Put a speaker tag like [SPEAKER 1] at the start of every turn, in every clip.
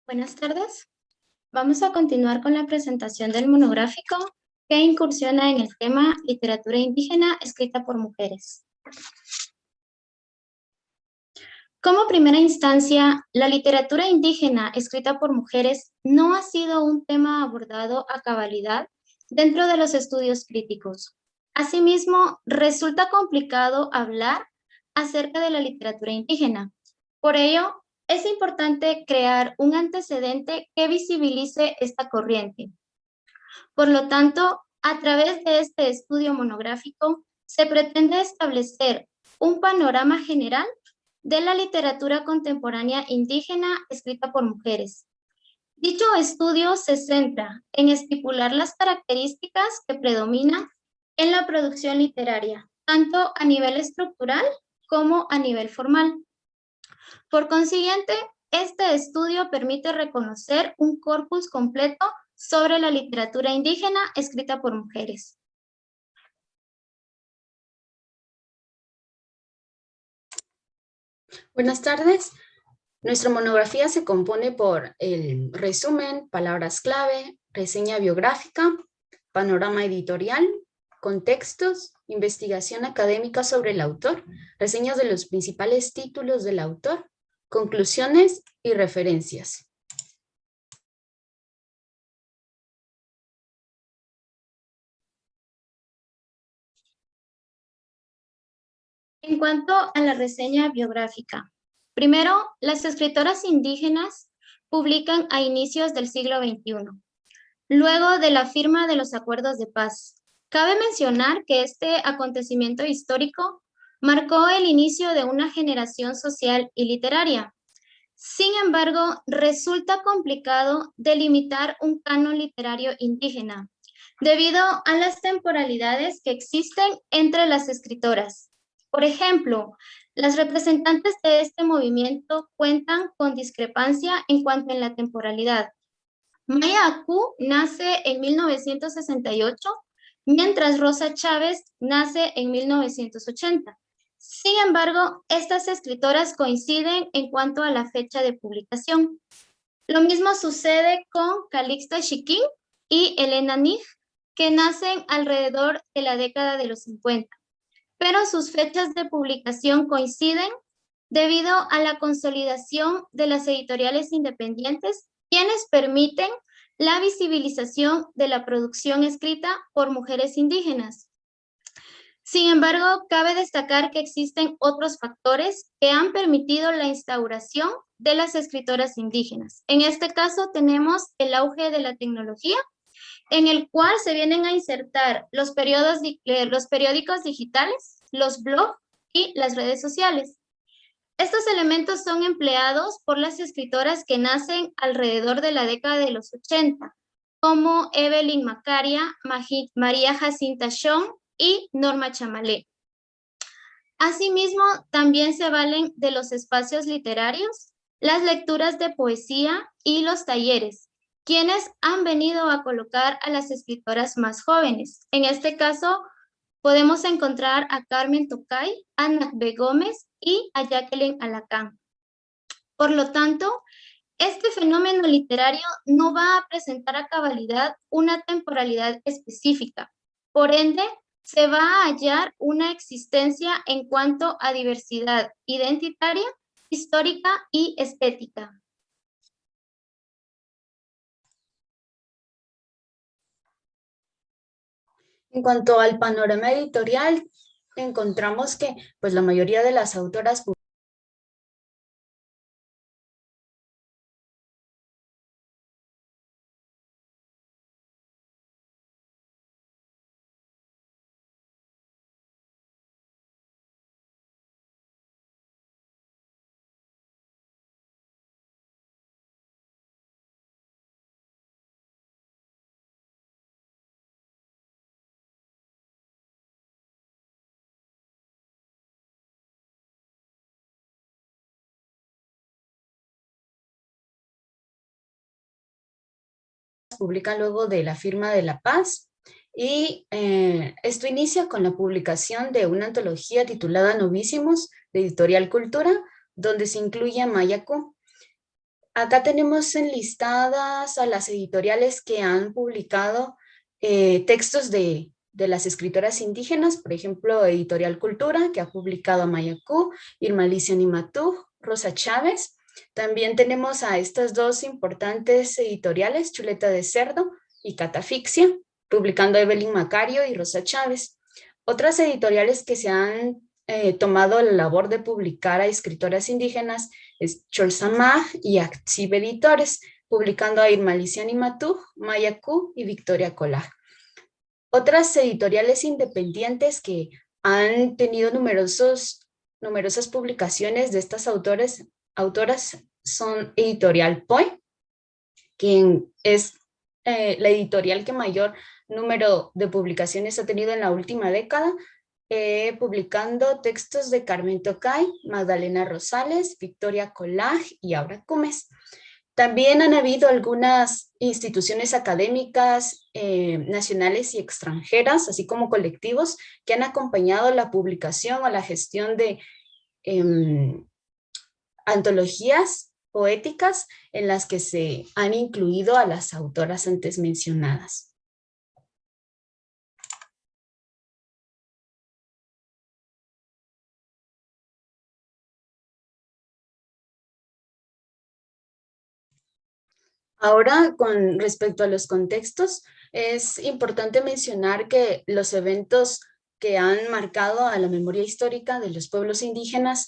[SPEAKER 1] Buenas tardes. Vamos a continuar con la presentación del monográfico que incursiona en el tema literatura indígena escrita por mujeres. Como primera instancia, la literatura indígena escrita por mujeres no ha sido un tema abordado a cabalidad dentro de los estudios críticos. Asimismo, resulta complicado hablar acerca de la literatura indígena. Por ello, es importante crear un antecedente que visibilice esta corriente. Por lo tanto, a través de este estudio monográfico, se pretende establecer un panorama general de la literatura contemporánea indígena escrita por mujeres. Dicho estudio se centra en estipular las características que predominan en la producción literaria, tanto a nivel estructural como a nivel formal. Por consiguiente, este estudio permite reconocer un corpus completo sobre la literatura indígena escrita por mujeres.
[SPEAKER 2] Buenas tardes. Nuestra monografía se compone por el resumen, palabras clave, reseña biográfica, panorama editorial, contextos, investigación académica sobre el autor, reseñas de los principales títulos del autor, conclusiones y referencias.
[SPEAKER 1] En cuanto a la reseña biográfica, primero, las escritoras indígenas publican a inicios del siglo XXI, luego de la firma de los acuerdos de paz. Cabe mencionar que este acontecimiento histórico marcó el inicio de una generación social y literaria. Sin embargo, resulta complicado delimitar un canon literario indígena, debido a las temporalidades que existen entre las escritoras. Por ejemplo, las representantes de este movimiento cuentan con discrepancia en cuanto a la temporalidad. Maya Acu nace en 1968, mientras Rosa Chávez nace en 1980. Sin embargo, estas escritoras coinciden en cuanto a la fecha de publicación. Lo mismo sucede con Calixta Chiquín y Elena Nij, que nacen alrededor de la década de los 50, pero sus fechas de publicación coinciden debido a la consolidación de las editoriales independientes, quienes permiten la visibilización de la producción escrita por mujeres indígenas. Sin embargo, cabe destacar que existen otros factores que han permitido la instauración de las escritoras indígenas. En este caso tenemos el auge de la tecnología, en el cual se vienen a insertar los periódicos digitales, los blogs y las redes sociales. Estos elementos son empleados por las escritoras que nacen alrededor de la década de los 80, como Evelyn Macaria, María Jacinta Chong y Norma Chamalé. Asimismo, también se valen de los espacios literarios, las lecturas de poesía y los talleres, quienes han venido a colocar a las escritoras más jóvenes. En este caso, podemos encontrar a Carmen Tocay, a Nacbe Gómez y a Jacqueline Alacán. Por lo tanto, este fenómeno literario no va a presentar a cabalidad una temporalidad específica. Por ende, se va a hallar una existencia en cuanto a diversidad identitaria, histórica y estética.
[SPEAKER 2] En cuanto al panorama editorial, encontramos que pues, la mayoría de las autoras publican luego de la firma de la paz y esto inicia con la publicación de una antología titulada Novísimos de Editorial Cultura, donde se incluye a Maya Acu. Acá tenemos enlistadas a las editoriales que han publicado textos de las escritoras indígenas, por ejemplo, Editorial Cultura, que ha publicado a Mayacú, Irma Alicia Nimatú, Rosa Chávez. También tenemos a estas dos importantes editoriales, Chuleta de Cerdo y Catafixia, publicando Evelyn Macario y Rosa Chávez. Otras editoriales que se han tomado la labor de publicar a escritoras indígenas es Cholsamaj y Activ Editores, publicando a Irma Alicia Nimatú, Mayacú y Victoria Colaj. Otras editoriales independientes que han tenido numerosas publicaciones de estas autoras son Editorial Poi, quien es la editorial que mayor número de publicaciones ha tenido en la última década, publicando textos de Carmen Tocay, Magdalena Rosales, Victoria Colaj y Aura Cumes. También han habido algunas instituciones académicas nacionales y extranjeras, así como colectivos, que han acompañado la publicación o la gestión de antologías poéticas en las que se han incluido a las autoras antes mencionadas. Ahora, con respecto a los contextos, es importante mencionar que los eventos que han marcado a la memoria histórica de los pueblos indígenas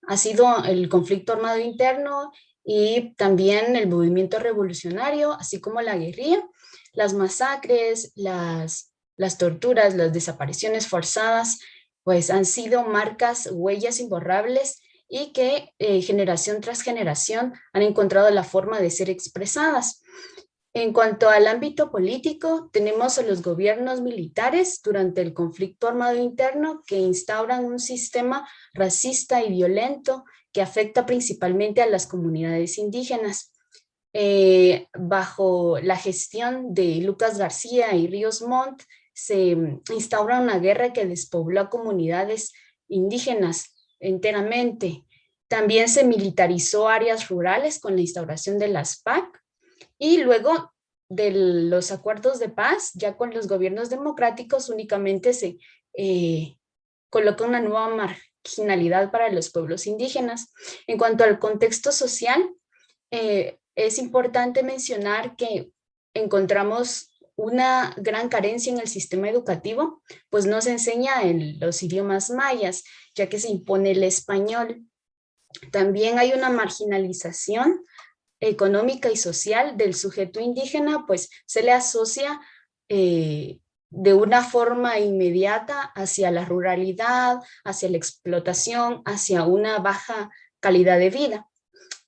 [SPEAKER 2] ha sido el conflicto armado interno y también el movimiento revolucionario, así como la guerrilla, las masacres, las torturas, las desapariciones forzadas, pues han sido marcas, huellas imborrables y que generación tras generación han encontrado la forma de ser expresadas. En cuanto al ámbito político, tenemos a los gobiernos militares durante el conflicto armado interno que instauran un sistema racista y violento que afecta principalmente a las comunidades indígenas. Bajo la gestión de Lucas García y Ríos Montt, se instaura una guerra que despobló a comunidades indígenas enteramente. También se militarizó áreas rurales con la instauración de las PAC y luego de los acuerdos de paz, ya con los gobiernos democráticos, únicamente se coloca una nueva marginalidad para los pueblos indígenas. En cuanto al contexto social, es importante mencionar que encontramos una gran carencia en el sistema educativo, pues no se enseña en los idiomas mayas, ya que se impone el español. También hay una marginalización económica y social del sujeto indígena, pues se le asocia de una forma inmediata hacia la ruralidad, hacia la explotación, hacia una baja calidad de vida.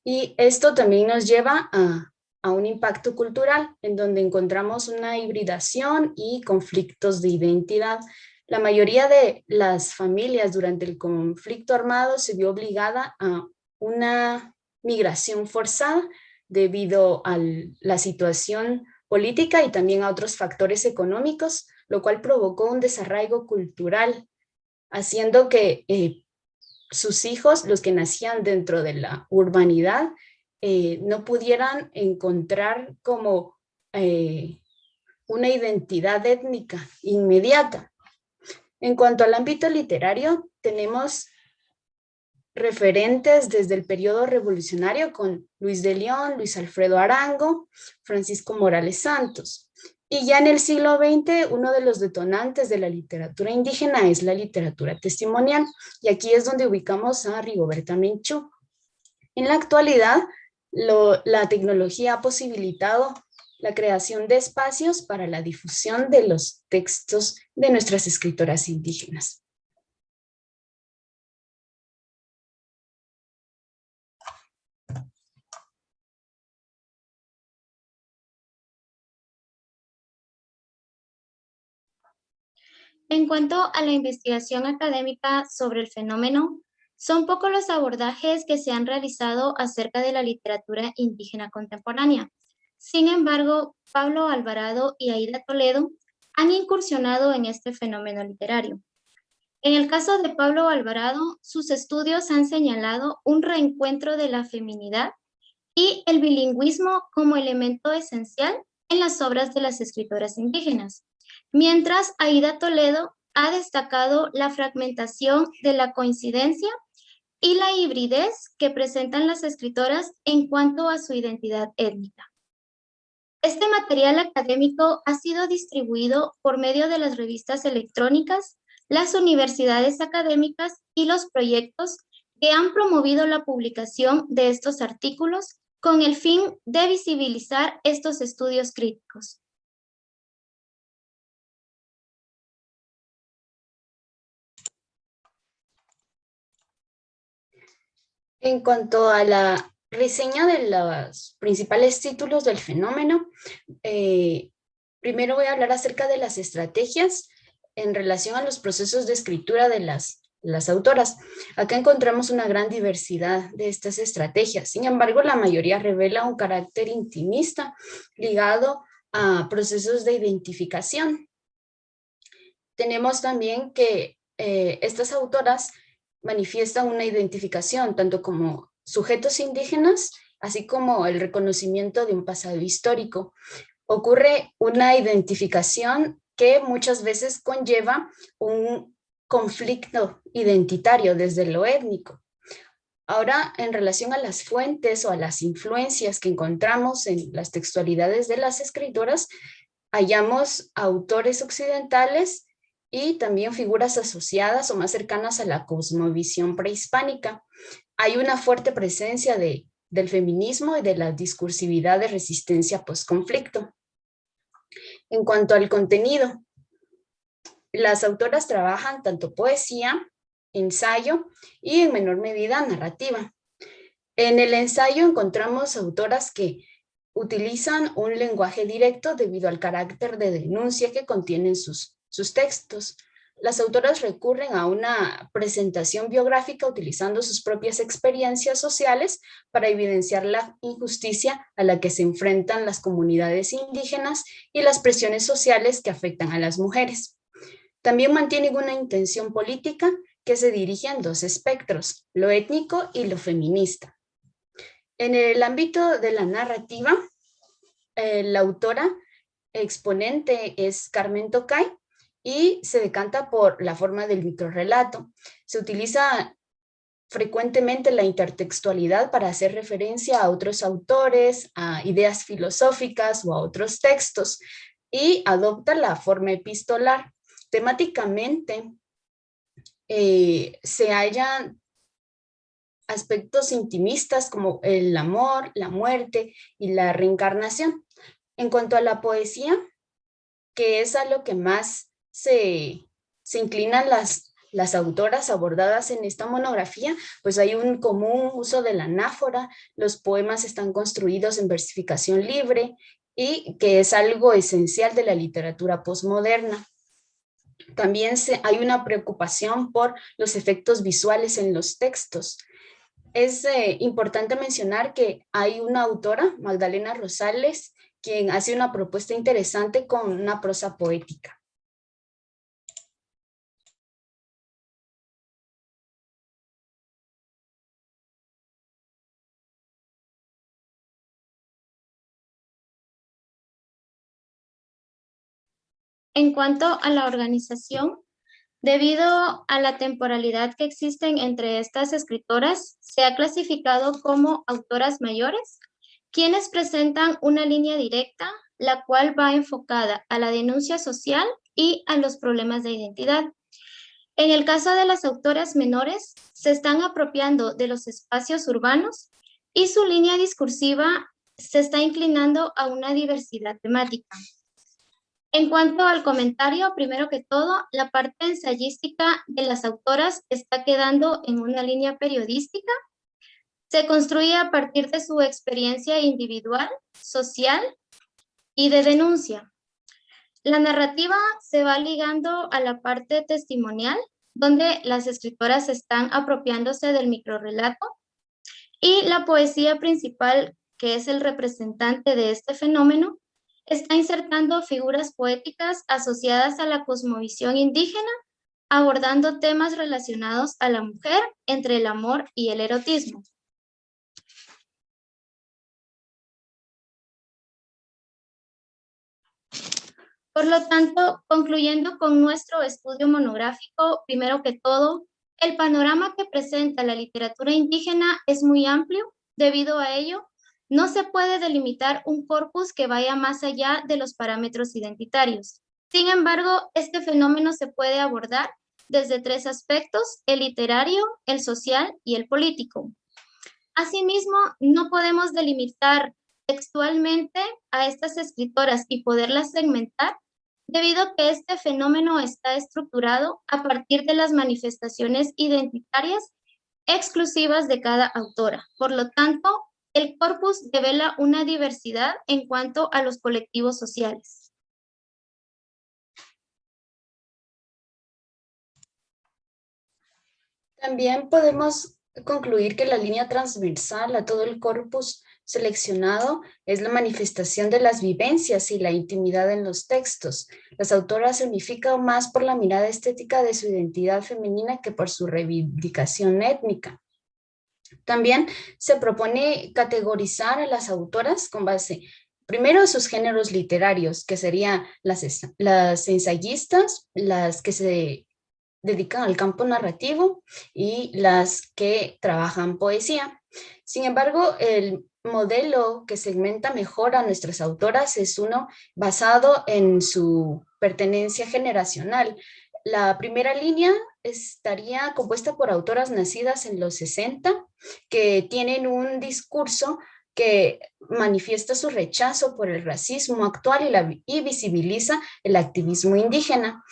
[SPEAKER 2] Y esto también nos lleva a un impacto cultural en donde encontramos una hibridación y conflictos de identidad. La mayoría de las familias durante el conflicto armado se vio obligada a una migración forzada debido a la situación política y también a otros factores económicos, lo cual provocó un desarraigo cultural, haciendo que sus hijos, los que nacían dentro de la urbanidad, no pudieran encontrar como una identidad étnica inmediata. En cuanto al ámbito literario, tenemos referentes desde el periodo revolucionario con Luis de León, Luis Alfredo Arango, Francisco Morales Santos. Y ya en el siglo XX, uno de los detonantes de la literatura indígena es la literatura testimonial, y aquí es donde ubicamos a Rigoberta Menchú. En la actualidad, la tecnología ha posibilitado la creación de espacios para la difusión de los textos de nuestras escritoras indígenas.
[SPEAKER 1] En cuanto a la investigación académica sobre el fenómeno, son pocos los abordajes que se han realizado acerca de la literatura indígena contemporánea. Sin embargo, Pablo Alvarado y Aida Toledo han incursionado en este fenómeno literario. En el caso de Pablo Alvarado, sus estudios han señalado un reencuentro de la feminidad y el bilingüismo como elemento esencial en las obras de las escritoras indígenas, mientras Aída Toledo ha destacado la fragmentación de la coincidencia y la hibridez que presentan las escritoras en cuanto a su identidad étnica. Este material académico ha sido distribuido por medio de las revistas electrónicas, las universidades académicas y los proyectos que han promovido la publicación de estos artículos con el fin de visibilizar estos estudios críticos.
[SPEAKER 2] En cuanto a la reseña de los principales títulos del fenómeno, primero voy a hablar acerca de las estrategias en relación a los procesos de escritura de las autoras. Acá encontramos una gran diversidad de estas estrategias. Sin embargo, la mayoría revela un carácter intimista ligado a procesos de identificación. Tenemos también que estas autoras manifiestan una identificación tanto como sujetos indígenas, así como el reconocimiento de un pasado histórico. Ocurre una identificación que muchas veces conlleva un conflicto identitario desde lo étnico. Ahora, en relación a las fuentes o a las influencias que encontramos en las textualidades de las escritoras, hallamos autores occidentales y también figuras asociadas o más cercanas a la cosmovisión prehispánica. Hay una fuerte presencia del feminismo y de la discursividad de resistencia post-conflicto. En cuanto al contenido, las autoras trabajan tanto poesía, ensayo y en menor medida narrativa. En el ensayo encontramos autoras que utilizan un lenguaje directo debido al carácter de denuncia que contienen sus textos. Las autoras recurren a una presentación biográfica utilizando sus propias experiencias sociales para evidenciar la injusticia a la que se enfrentan las comunidades indígenas y las presiones sociales que afectan a las mujeres. También mantienen una intención política que se dirige en dos espectros, lo étnico y lo feminista. En el ámbito de la narrativa, la autora exponente es Carmen Tocay y se decanta por la forma del microrrelato. Se utiliza frecuentemente la intertextualidad para hacer referencia a otros autores, a ideas filosóficas o a otros textos, y adopta la forma epistolar. Temáticamente se hallan aspectos intimistas como el amor, la muerte y la reencarnación. En cuanto a la poesía, que es a lo que más se inclinan las autoras abordadas en esta monografía, pues hay un común uso de la anáfora, los poemas están construidos en versificación libre y que es algo esencial de la literatura posmoderna. También hay una preocupación por los efectos visuales en los textos. Es importante mencionar que hay una autora, Magdalena Rosales, quien hace una propuesta interesante con una prosa poética.
[SPEAKER 1] En cuanto a la organización, debido a la temporalidad que existen entre estas escritoras, se ha clasificado como autoras mayores, quienes presentan una línea directa, la cual va enfocada a la denuncia social y a los problemas de identidad. En el caso de las autoras menores, se están apropiando de los espacios urbanos y su línea discursiva se está inclinando a una diversidad temática. En cuanto al comentario, primero que todo, la parte ensayística de las autoras está quedando en una línea periodística. Se construye a partir de su experiencia individual, social y de denuncia. La narrativa se va ligando a la parte testimonial, donde las escritoras están apropiándose del microrrelato, y la poesía principal, que es el representante de este fenómeno, está insertando figuras poéticas asociadas a la cosmovisión indígena, abordando temas relacionados a la mujer entre el amor y el erotismo. Por lo tanto, concluyendo con nuestro estudio monográfico, primero que todo, el panorama que presenta la literatura indígena es muy amplio. Debido a ello, no se puede delimitar un corpus que vaya más allá de los parámetros identitarios. Sin embargo, este fenómeno se puede abordar desde tres aspectos: el literario, el social y el político. Asimismo, no podemos delimitar textualmente a estas escritoras y poderlas segmentar, debido a que este fenómeno está estructurado a partir de las manifestaciones identitarias exclusivas de cada autora. Por lo tanto, el corpus devela una diversidad en cuanto a los colectivos sociales.
[SPEAKER 2] También podemos concluir que la línea transversal a todo el corpus seleccionado es la manifestación de las vivencias y la intimidad en los textos. Las autoras se unifican más por la mirada estética de su identidad femenina que por su reivindicación étnica. También se propone categorizar a las autoras con base, primero, en sus géneros literarios, que serían las ensayistas, las que se dedican al campo narrativo y las que trabajan poesía. Sin embargo, el modelo que segmenta mejor a nuestras autoras es uno basado en su pertenencia generacional. La primera línea estaría compuesta por autoras nacidas en los 60 que tienen un discurso que manifiesta su rechazo por el racismo actual y visibiliza el activismo indígena.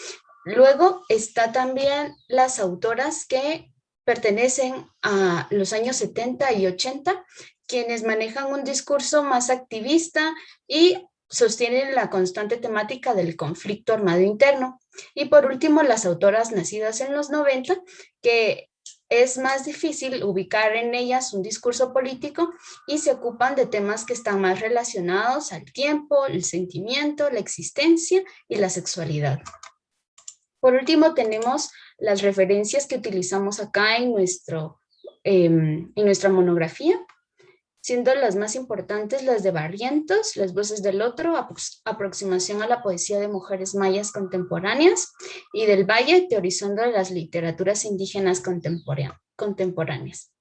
[SPEAKER 2] Luego está también las autoras que pertenecen a los años 70 y 80, quienes manejan un discurso más activista y sostienen la constante temática del conflicto armado interno. Y por último, las autoras nacidas en los 90, que es más difícil ubicar en ellas un discurso político y se ocupan de temas que están más relacionados al tiempo, el sentimiento, la existencia y la sexualidad. Por último, tenemos las referencias que utilizamos acá en nuestra monografía, siendo las más importantes las de Barrientos, Las voces del otro, aproximación a la poesía de mujeres mayas contemporáneas, y del Valle, teorizando las literaturas indígenas contemporáneas.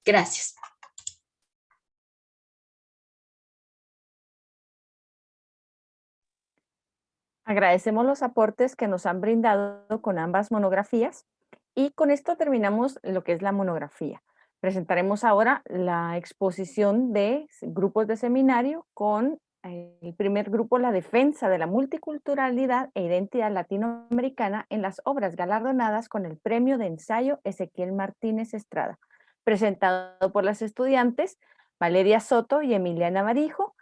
[SPEAKER 2] Gracias.
[SPEAKER 3] Agradecemos los aportes que nos han brindado con ambas monografías y con esto terminamos lo que es la monografía. Presentaremos ahora la exposición de grupos de seminario con el primer grupo, la defensa de la multiculturalidad e identidad latinoamericana en las obras galardonadas con el premio de ensayo Ezequiel Martínez Estrada, presentado por las estudiantes Valeria Soto y Emilia Navarijo,